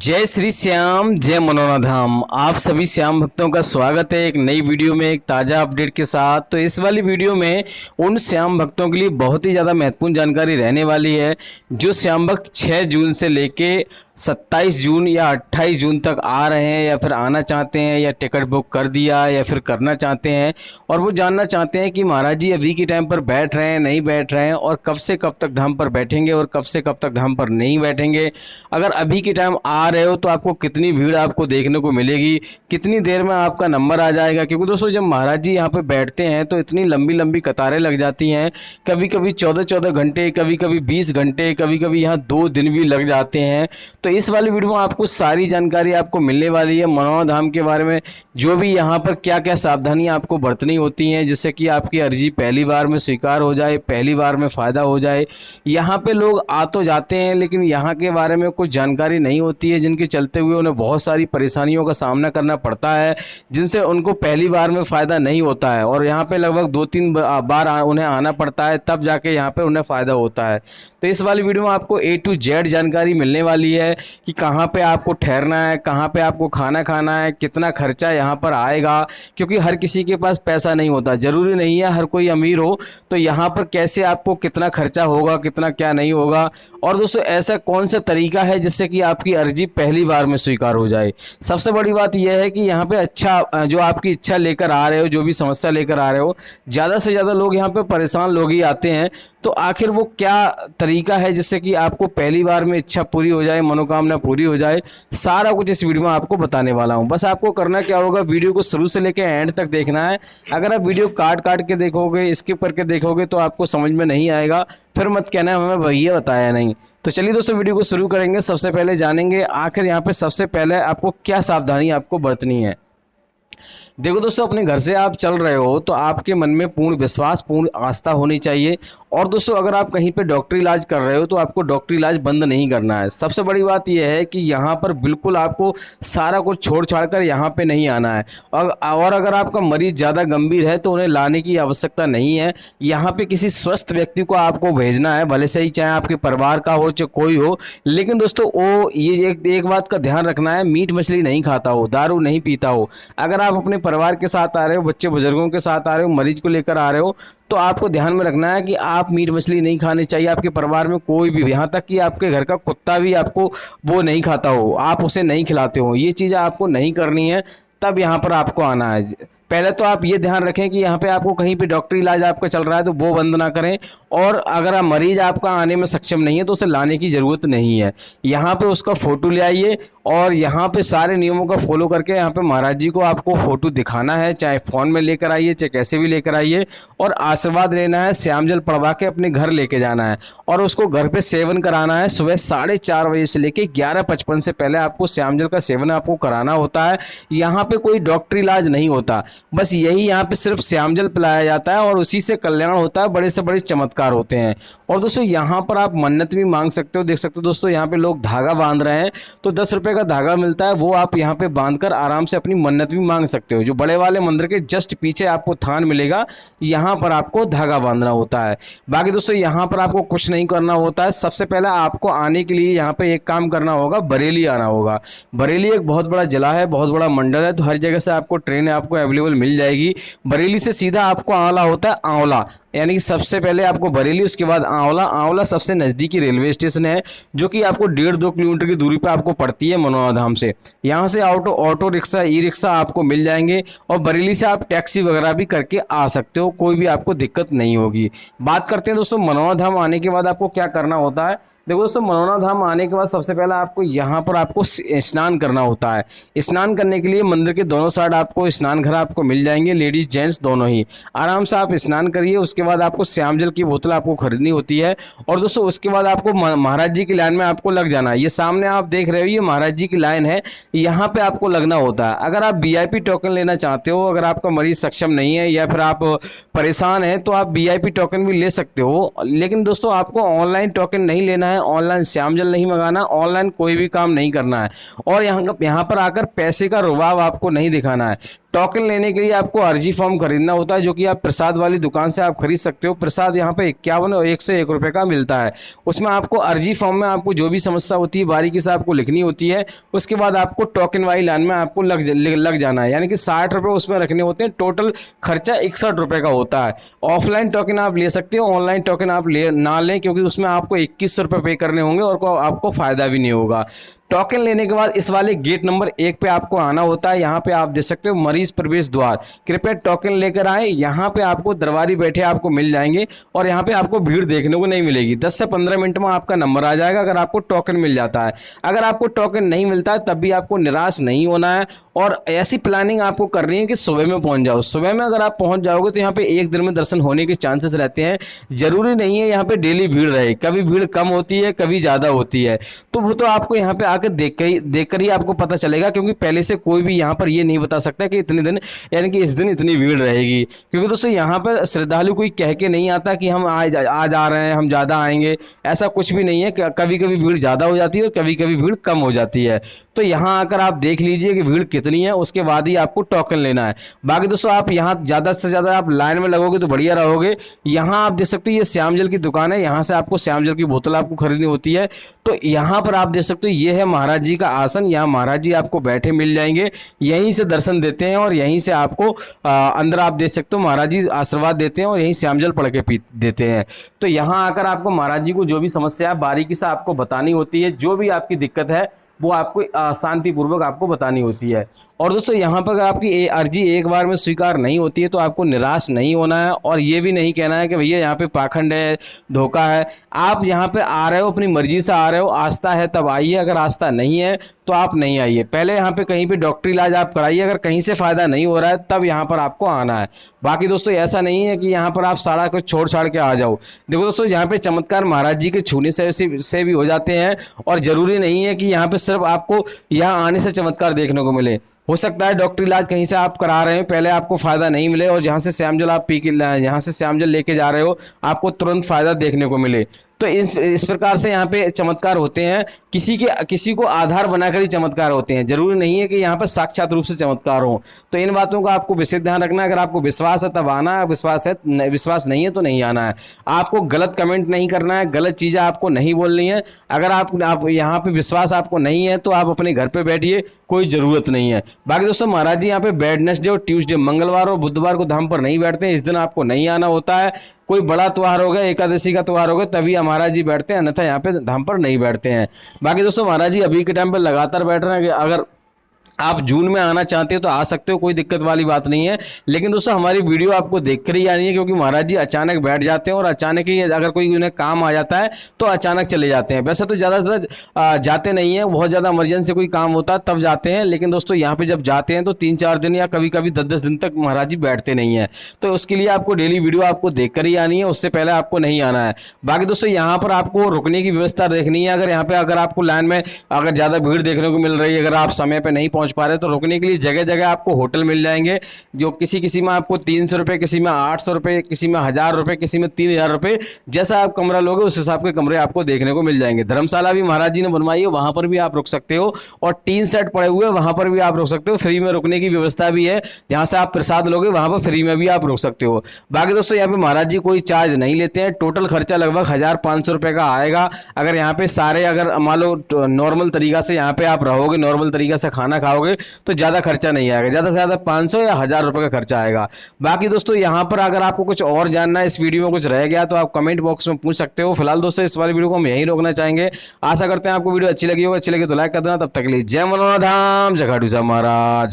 जय श्री श्याम, जय मनोना धाम। आप सभी श्याम भक्तों का स्वागत है एक नई वीडियो में, एक ताज़ा अपडेट के साथ। तो इस वाली वीडियो में उन श्याम भक्तों के लिए बहुत ही ज़्यादा महत्वपूर्ण जानकारी रहने वाली है जो श्याम भक्त 6 जून से लेके 27 जून या 28 जून तक आ रहे हैं या फिर आना चाहते हैं या टिकट बुक कर दिया या फिर करना चाहते हैं, और वो जानना चाहते हैं कि महाराज जी अभी के टाइम पर बैठ रहे हैं, नहीं बैठ रहे हैं, और कब से कब तक धाम पर बैठेंगे और कब से कब तक धाम पर नहीं बैठेंगे। अगर अभी के टाइम आ रहे हो तो आपको कितनी भीड़ आपको देखने को मिलेगी, कितनी देर में आपका नंबर आ जाएगा। क्योंकि दोस्तों जब महाराज जी यहाँ पे बैठते हैं तो इतनी लंबी लंबी कतारें लग जाती हैं, कभी कभी 14-14 घंटे, कभी कभी 20 घंटे, कभी कभी यहाँ 2 दिन भी लग जाते हैं। तो इस वाली वीडियो में आपको सारी जानकारी आपको मिलने वाली है मनोना धाम के बारे में, जो भी यहाँ पर क्या क्या सावधानियाँ आपको बरतनी होती हैं जिससे कि आपकी अर्जी पहली बार में स्वीकार हो जाए, पहली बार में फ़ायदा हो जाए। यहाँ पे लोग आ तो जाते हैं लेकिन यहाँ के बारे में कुछ जानकारी नहीं होती है, जिनके चलते हुए उन्हें बहुत सारी परेशानियों का सामना करना पड़ता है, जिनसे उनको पहली बार में फ़ायदा नहीं होता है और यहाँ पे लगभग 2-3 बार उन्हें आना पड़ता है, तब जाके यहाँ पे उन्हें फ़ायदा होता है। तो इस वाली वीडियो में आपको A to Z जानकारी मिलने वाली है कि कहाँ पे आपको ठहरना है, कहाँ पे आपको खाना खाना है, कितना खर्चा यहाँ पर आएगा। क्योंकि हर किसी के पास पैसा नहीं होता, ज़रूरी नहीं है हर कोई अमीर हो, तो यहाँ पर कैसे आपको कितना खर्चा होगा, कितना क्या नहीं होगा। और दोस्तों ऐसा कौन सा तरीका है जिससे कि आपकी अर्जी पहली बार में स्वीकार हो जाए। सबसे बड़ी बात यह है कि यहाँ पे अच्छा जो आपकी इच्छा लेकर आ रहे हो, जो भी समस्या लेकर आ रहे हो, ज़्यादा से ज़्यादा लोग यहाँ पे परेशान लोग ही आते हैं। तो आखिर वो क्या तरीका है जिससे कि आपको पहली बार में इच्छा पूरी हो जाए, मनोकामना पूरी हो जाए, सारा कुछ इस वीडियो में आपको बताने वाला हूँ। बस आपको करना क्या होगा, वीडियो को शुरू से लेकर एंड तक देखना है। अगर आप वीडियो काट के देखोगे, स्किप करके देखोगे तो आपको समझ में नहीं आएगा, फिर मत कहना हमें भैया बताया नहीं। तो चलिए दोस्तों वीडियो को शुरू करेंगे। सबसे पहले जानेंगे आखिर यहाँ पे सबसे पहले आपको क्या सावधानी आपको बरतनी है। देखो दोस्तों, अपने घर से आप चल रहे हो तो आपके मन में पूर्ण विश्वास, पूर्ण आस्था होनी चाहिए। और दोस्तों अगर आप कहीं पे डॉक्टरी इलाज कर रहे हो तो आपको डॉक्टरी इलाज बंद नहीं करना है। सबसे बड़ी बात यह है कि यहाँ पर बिल्कुल आपको सारा कुछ छोड़ छाड़ कर यहाँ पे नहीं आना है। और अगर आपका मरीज ज़्यादा गंभीर है तो उन्हें लाने की आवश्यकता नहीं है। यहाँ पे किसी स्वस्थ व्यक्ति को आपको भेजना है, भले से ही चाहे आपके परिवार का हो चाहे कोई हो। लेकिन दोस्तों वो ये एक बात का ध्यान रखना है, मीट मछली नहीं खाता हो, दारू नहीं पीता हो। अगर आप अपने परिवार के साथ आ रहे हो, बच्चे बुजुर्गों के साथ आ रहे हो, मरीज को लेकर आ रहे हो, तो आपको ध्यान में रखना है कि आप मीट मछली नहीं खानी चाहिए। आपके परिवार में कोई भी, यहाँ तक कि आपके घर का कुत्ता भी आपको वो नहीं खाता हो, आप उसे नहीं खिलाते हो, ये चीज़ें आपको नहीं करनी है। तब यहाँ पर आपको आना है। पहले तो आप ये ध्यान रखें कि यहाँ पे आपको कहीं पे डॉक्टरी इलाज आपका चल रहा है तो वो बंद ना करें। और अगर आप मरीज आपका आने में सक्षम नहीं है तो उसे लाने की ज़रूरत नहीं है। यहाँ पे उसका फ़ोटो ले आइए और यहाँ पे सारे नियमों का फॉलो करके यहाँ पे महाराज जी को आपको फ़ोटो दिखाना है, चाहे फ़ोन में लेकर आइए, चाहे कैसे भी लेकर आइए, और आशीर्वाद लेना है। श्याम जल पड़वा के अपने घर लेके जाना है और उसको घर पे सेवन कराना है। सुबह 4:30 बजे से लेके 11:55 से पहले आपको श्याम जल का सेवन आपको कराना होता है। यहाँ पे कोई डॉक्टरी इलाज नहीं होता, बस यही यहाँ पे सिर्फ श्याम जल पिलाया जाता है और उसी से कल्याण होता है, बड़े से बड़े चमत्कार होते हैं। और दोस्तों यहाँ पर आप मन्नत भी मांग सकते हो। देख सकते हो दोस्तों यहाँ पे लोग धागा बांध रहे हैं, तो 10 रुपये का धागा मिलता है, वो आप यहाँ पे बांधकर आराम से अपनी मन्नत भी मांग सकते हो। जो बड़े वाले मंदिर के जस्ट पीछे आपको थान मिलेगा, यहाँ पर आपको धागा बांधना होता है। बाकी दोस्तों यहाँ पर आपको कुछ नहीं करना होता है। सबसे पहले आपको आने के लिए यहाँ पे एक काम करना होगा, बरेली आना होगा। बरेली एक बहुत बड़ा जिला है, बहुत बड़ा मंडल है, तो हर जगह से आपको ट्रेन आपको अवेलेबल मिल जाएगी। बरेली से सीधा आपको आंवला होता है, आंवला, यानी कि सबसे पहले आपको बरेली, उसके बाद आंवला। आंवला सबसे नज़दीकी रेलवे स्टेशन है जो कि आपको 1.5-2 किलोमीटर की दूरी पर आपको पड़ती है मनोना धाम से। यहाँ से ऑटो रिक्शा, ई रिक्शा आपको मिल जाएंगे और बरेली से आप टैक्सी वगैरह भी करके आ सकते हो, कोई भी आपको दिक्कत नहीं होगी। बात करते हैं दोस्तों मनोना धाम आने के बाद आपको क्या करना होता है। देखो दोस्तों, मनोना धाम आने के बाद सबसे पहले आपको यहाँ पर आपको स्नान करना होता है। स्नान करने के लिए मंदिर के दोनों साइड आपको स्नान घर आपको मिल जाएंगे, लेडीज जेंट्स दोनों ही। आराम से आप स्नान करिए। उसके बाद आपको श्याम जल की बोतल आपको खरीदनी होती है और दोस्तों उसके बाद आपको महाराज जी की लाइन में आपको लग जाना है। ये सामने आप देख रहे हो, ये महाराज जी की लाइन है, यहाँ पे आपको लगना होता है। अगर आप VIP टोकन लेना चाहते हो, अगर आपका मरीज सक्षम नहीं है या फिर आप परेशान है तो आप VIP टोकन भी ले सकते हो। लेकिन दोस्तों आपको ऑनलाइन टोकन नहीं लेना है, ऑनलाइन श्याम जल नहीं मंगाना, ऑनलाइन कोई भी काम नहीं करना है और यहाँ पर आकर पैसे का रुबाब आपको नहीं दिखाना है। टोकन लेने के लिए आपको अर्जी फॉर्म खरीदना होता है, जो कि आप प्रसाद वाली दुकान से आप खरीद सकते हो। प्रसाद यहाँ पे 51 और 1 से 1 रुपये का मिलता है। उसमें आपको अर्जी फॉर्म में आपको जो भी समस्या होती है बारीकी से आपको लिखनी होती है। उसके बाद आपको टोकन वाली लाइन में आपको लग जाना है, यानी कि 60 रुपये उसमें रखने होते हैं। टोटल खर्चा 61 रुपये का होता है। ऑफलाइन टोकन आप ले सकते हो, ऑनलाइन टोकन आप ना लें, क्योंकि उसमें आपको 2100 रुपये पे करने होंगे और आपको फ़ायदा भी नहीं होगा। टोकन लेने के बाद इस वाले गेट नंबर 1 पे आपको आना होता है। यहाँ पे आप देख सकते हो मरीज प्रवेश द्वार, कृपया टोकन लेकर आए। यहाँ पे आपको दरबारी बैठे आपको मिल जाएंगे और यहाँ पे आपको भीड़ देखने को नहीं मिलेगी। 10 से 15 मिनट में आपका नंबर आ जाएगा अगर आपको टोकन मिल जाता है। अगर आपको टोकन नहीं मिलता है तब भी आपको निराश नहीं होना है और ऐसी प्लानिंग आपको करनी है कि सुबह में पहुँच जाओ। सुबह में अगर आप पहुँच जाओगे तो यहाँ पे एक दिन में दर्शन होने के चांसेस रहते हैं। जरूरी नहीं है यहाँ पे डेली भीड़ रहे, कभी भीड़ कम होती है कभी ज़्यादा होती है, तो वो तो आपको यहाँ पे आकर देखकर ही आपको पता चलेगा, क्योंकि पहले से कोई भी यहाँ पर ये नहीं बता सकता कि इतने दिन यानी कि इस दिन इतनी भीड़ रहेगी। क्योंकि दोस्तों यहाँ पर श्रद्धालु कोई कह के नहीं आता कि हम आज आ रहे हैं, हम ज़्यादा आएंगे, ऐसा कुछ भी नहीं है। कभी कभी भीड़ ज़्यादा हो जाती है और कभी कभी भीड़ कम हो जाती है। तो यहाँ आकर आप देख लीजिए कि भीड़ कितनी है, उसके बाद ही आपको टोकन लेना है। बाकी दोस्तों आप यहाँ ज़्यादा से ज़्यादा आप लाइन में लगोगे तो बढ़िया रहोगे। यहाँ आप देख सकते हो ये श्याम जल की दुकान है, यहाँ से आपको श्याम जल की बोतल आपको खरीदनी होती है। तो यहाँ पर आप देख सकते हो ये है महाराज जी का आसन, यहाँ महाराज जी आपको बैठे मिल जाएंगे, यहीं से दर्शन देते हैं और यहीं से आपको अंदर आप देख सकते हो महाराज जी आशीर्वाद देते हैं और यहीं श्याम जल पढ़ के पी देते हैं। तो यहाँ आकर आपको महाराज जी को जो भी समस्या है बारीकी से आपको बतानी होती है, जो भी आपकी दिक्कत है वो आपको शांतिपूर्वक आपको बतानी होती है। और दोस्तों यहाँ पर अगर आपकी अर्जी एक बार में स्वीकार नहीं होती है तो आपको निराश नहीं होना है और ये भी नहीं कहना है कि भैया यहाँ पे पाखंड है, धोखा है। आप यहाँ पे आ रहे हो, अपनी मर्जी से आ रहे हो, आस्था है तब आइए, अगर आस्था नहीं है तो आप नहीं आइए। पहले यहाँ पे कहीं पे डॉक्टरी इलाज आप कराइए, अगर कहीं से फ़ायदा नहीं हो रहा है तब यहाँ पर आपको आना है। बाकी दोस्तों ऐसा नहीं है कि यहाँ पर आप सारा कुछ छोड़ छाड़ के आ जाओ। देखो दोस्तों यहाँ पे चमत्कार महाराज जी के छूने से भी हो जाते हैं और ज़रूरी नहीं है कि यहाँ पे सिर्फ आपको यहाँ आने से चमत्कार देखने को मिले। हो सकता है डॉक्टर इलाज कहीं से आप करा रहे हैं, पहले आपको फ़ायदा नहीं मिले और जहाँ से श्याम जल आप यहाँ से श्याम जल लेके जा रहे हो आपको तुरंत फ़ायदा देखने को मिले। तो इस प्रकार से यहाँ पे चमत्कार होते हैं। किसी को आधार बनाकर ही चमत्कार होते हैं, जरूरी नहीं है कि यहाँ पर साक्षात रूप से चमत्कार हो। तो इन बातों का आपको विशेष ध्यान रखना है। अगर आपको विश्वास है तब आना है, विश्वास नहीं है तो नहीं आना है। आपको गलत कमेंट नहीं करना है, गलत चीज़ें आपको नहीं बोलनी है। अगर आप यहाँ पे विश्वास आपको नहीं है तो आप अपने घर पे बैठिए, कोई ज़रूरत नहीं है। बाकी दोस्तों महाराज जी यहाँ पे वेडनेसडे और ट्यूसडे, मंगलवार और बुधवार को धाम पर नहीं बैठते हैं, इस दिन आपको नहीं आना होता है। कोई बड़ा त्यौहार हो गया, एकादशी का त्यौहार हो गया, तभी महाराज जी बैठते हैं, अन्यथा यहाँ पे धाम पर नहीं बैठते हैं। बाकी दोस्तों महाराज जी अभी के टाइम पे लगातार बैठ रहे हैं। अगर आप जून में आना चाहते हो तो आ सकते हो, कोई दिक्कत वाली बात नहीं है। लेकिन दोस्तों हमारी वीडियो आपको देख कर ही आनी है, क्योंकि महाराज जी अचानक बैठ जाते हैं और अचानक ही अगर कोई उन्हें काम आ जाता है तो अचानक चले जाते हैं। वैसे तो ज़्यादातर जाते नहीं हैं, बहुत ज़्यादा इमरजेंसी कोई काम होता है तब जाते हैं। लेकिन दोस्तों यहाँ पे जब जाते हैं तो 3-4 दिन या कभी कभी 10-10 दिन तक महाराज जी बैठते नहीं हैं। तो उसके लिए आपको डेली वीडियो आपको देख कर ही आनी है, उससे पहले आपको नहीं आना है। बाकी दोस्तों यहाँ पर आपको रुकने की व्यवस्था देखनी है। अगर आपको लाइन में अगर ज़्यादा भीड़ देखने को मिल रही है, अगर आप समय पर नहीं पहुँच पा रहे तो रुकने के लिए जगह जगह आपको होटल मिल जाएंगे, जो किसी में आपको 300 रुपये, किसी में 800 रुपये, किसी में 1000 रुपये, किसी में 3000 रुपये। जैसा आप कमरा लोगे उस हिसाब के कमरे आपको देखने को मिल जाएंगे। धर्मशाला भी महाराज जी ने बनवाई है, वहाँ पर भी आप रुक सकते हो और टीन सेट पड़े हुए वहाँ पर भी आप रुक सकते हो। फ्री में रुकने की व्यवस्था भी है, जहाँ से आप प्रसाद लोगे वहाँ पर फ्री में भी आप रुक सकते हो। बाकी दोस्तों यहाँ पे महाराज जी कोई चार्ज नहीं लेते हैं। टोटल खर्चा लगभग 1500 रुपये का आएगा। अगर यहाँ पे सारे अगर मान लो नॉर्मल तरीका से यहाँ पे आप रहोगे, नॉर्मल तरीका से खाना खाओगे तो ज़्यादा खर्चा नहीं आएगा, ज़्यादा से ज़्यादा 500 या 1000 रुपये का खर्चा आएगा। बाकी दोस्तों यहाँ पर अगर आपको कुछ और जानना है, इस वीडियो में कुछ रह गया तो आप कमेंट बॉक्स में पूछ सकते हो। फिलहाल दोस्तों इस वाली वीडियो को हम यहीं रोकना चाहेंगे। आशा करते हैं आपको वीडियो अच्छी लगी होगी, अच्छी लगी तो लाइक कर देना। तब तक के लिए जय मनोनाधाम, जय खाटू श्याम महाराज।